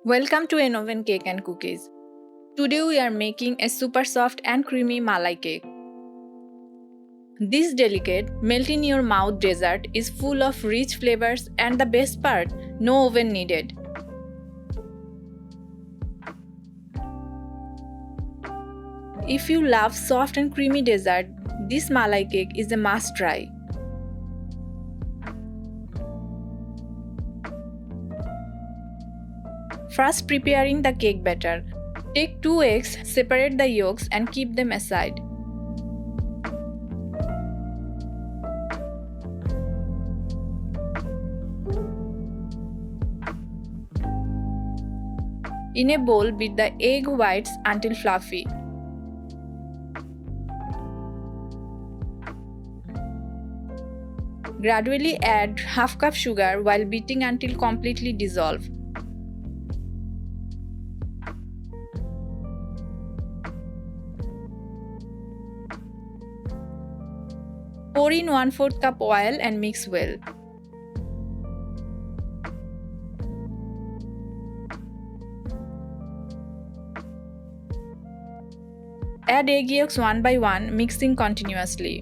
Welcome to An Oven Cake and Cookies. Today we are making a super soft and creamy Malai cake. This delicate, melt in your mouth dessert is full of rich flavors and the best part, no oven needed. If you love soft and creamy dessert, this Malai cake is a must try. First, preparing the cake batter. Take 2 eggs, separate the yolks and keep them aside. In a bowl, beat the egg whites until fluffy. Gradually add half cup sugar while beating until completely dissolved. Pour in 1/4 cup oil and mix well. Add egg yolks one by one, mixing continuously.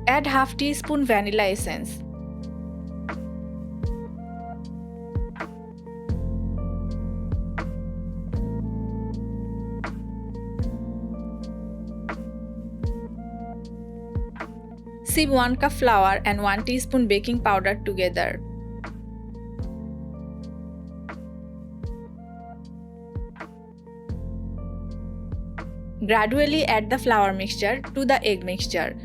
Add half teaspoon vanilla essence. Sieve 1 cup flour and 1 teaspoon baking powder together. Gradually add the flour mixture to the egg mixture.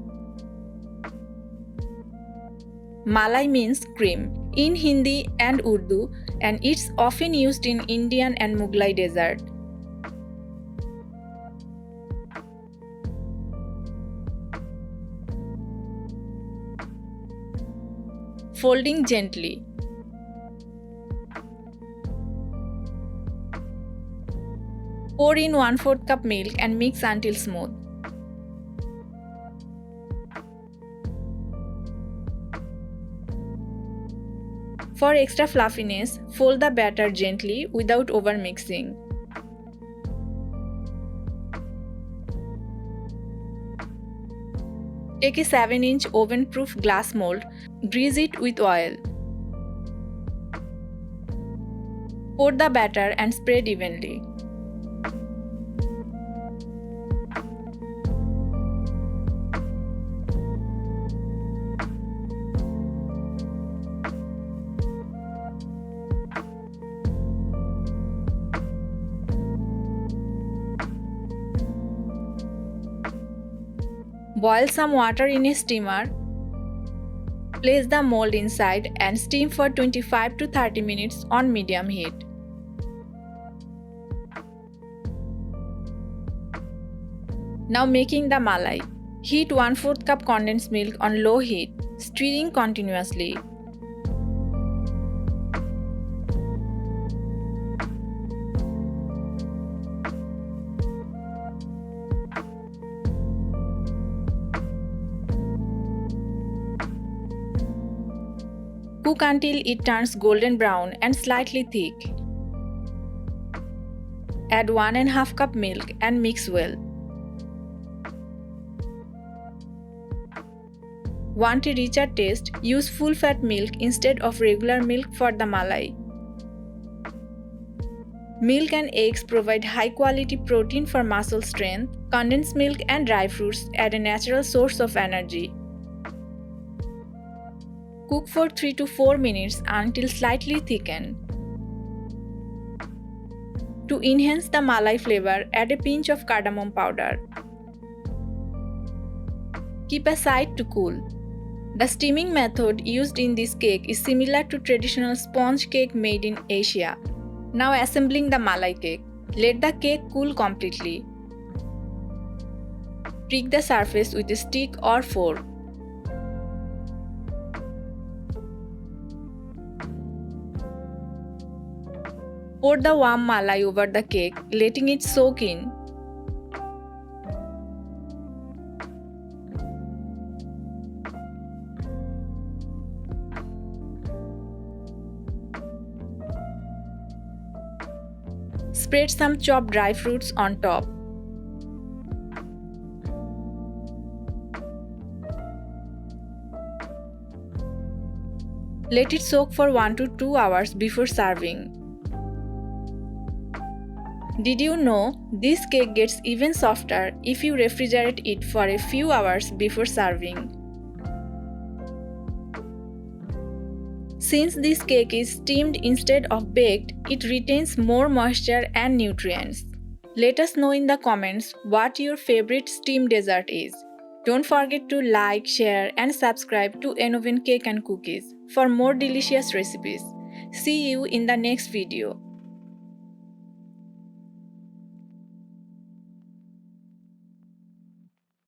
Malai means cream in Hindi and Urdu, and it's often used in Indian and Mughlai dessert. Folding gently. Pour in 1/4 cup milk and mix until smooth. For extra fluffiness, fold the batter gently without over-mixing. Take a 7-inch oven-proof glass mold, grease it with oil. Pour the batter and spread evenly. Boil some water in a steamer. Place the mold inside and steam for 25 to 30 minutes on medium heat. Now making the malai. Heat 1/4 cup condensed milk on low heat, stirring continuously. Cook until it turns golden brown and slightly thick. Add 1½ cup milk and mix well. Want a richer taste? Use full-fat milk instead of regular milk for the malai. Milk and eggs provide high-quality protein for muscle strength. Condensed milk and dry fruits add a natural source of energy. Cook for 3 to 4 minutes until slightly thickened. To enhance the malai flavor, add a pinch of cardamom powder. Keep aside to cool. The steaming method used in this cake is similar to traditional sponge cake made in Asia. Now assembling the malai cake. Let the cake cool completely. Prick the surface with a stick or fork. Pour the warm malai over the cake, letting it soak in. Spread some chopped dry fruits on top. Let it soak for 1 to 2 hours before serving. Did you know this cake gets even softer if you refrigerate it for a few hours before serving? Since this cake is steamed instead of baked, it retains more moisture and nutrients. Let us know in the comments what your favorite steamed dessert is. Don't forget to like, share and subscribe to Oven Cake and Cookies for more delicious recipes. See you in the next video.